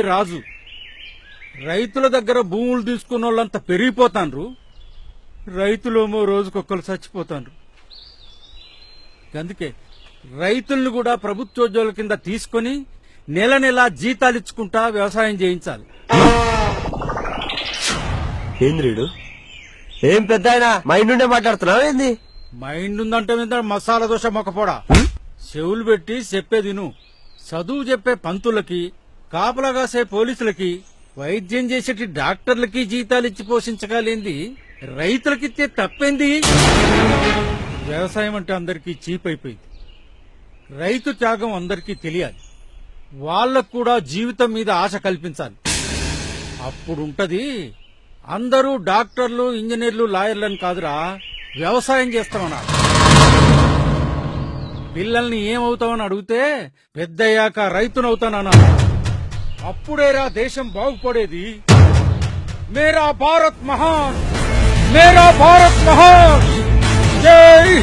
రాజు రైతుల దగ్గర భూములు తీసుకున్న వాళ్ళంతా పెరిగిపోతాండ్రు, రైతులేమో రోజుకొక్కరు చచ్చిపోతాండ్రు. అందుకే రైతుల్ని కూడా ప్రభుత్వోద్యోగుల కింద తీసుకుని నెల నెలా జీతాలు ఇచ్చుకుంటా వ్యవసాయం చేయించాలి. ఏంద్రీడు ఏం పెద్ద ఆయన మైండ్ ఉండే మాట్లాడుతున్నావు ఏంది? మైండ్ ఉందంటే మీద మసాలా దోశ మొక్కపోడా. చెవులు పెట్టి చెప్పేది నువ్వు. చదువు చెప్పే పంతులకి, కాపలా కాసే పోలీసులకి, వైద్యం చేసేటి డాక్టర్లకి జీతాలిచ్చి పోషించగలింది రైతులకిచ్చే తప్పేంది? వ్యవసాయం అంటే అందరికీ చీప్ అయిపోయింది. రైతు త్యాగం అందరికీ తెలియాలి. వాళ్లకు కూడా జీవితం మీద ఆశ కల్పించాలి. అప్పుడుంటది అందరూ డాక్టర్లు, ఇంజనీర్లు, లాయర్లని కాదురా, వ్యవసాయం చేస్తామన్నారు. పిల్లల్ని ఏమవుతామని అడిగితే పెద్దయ్యాక రైతునవుతానన్నా. అప్పుడేరా దేశం బాగుపడేది. మేరా భారత్ మహాన్, మేరా భారత్ మహాన్, జై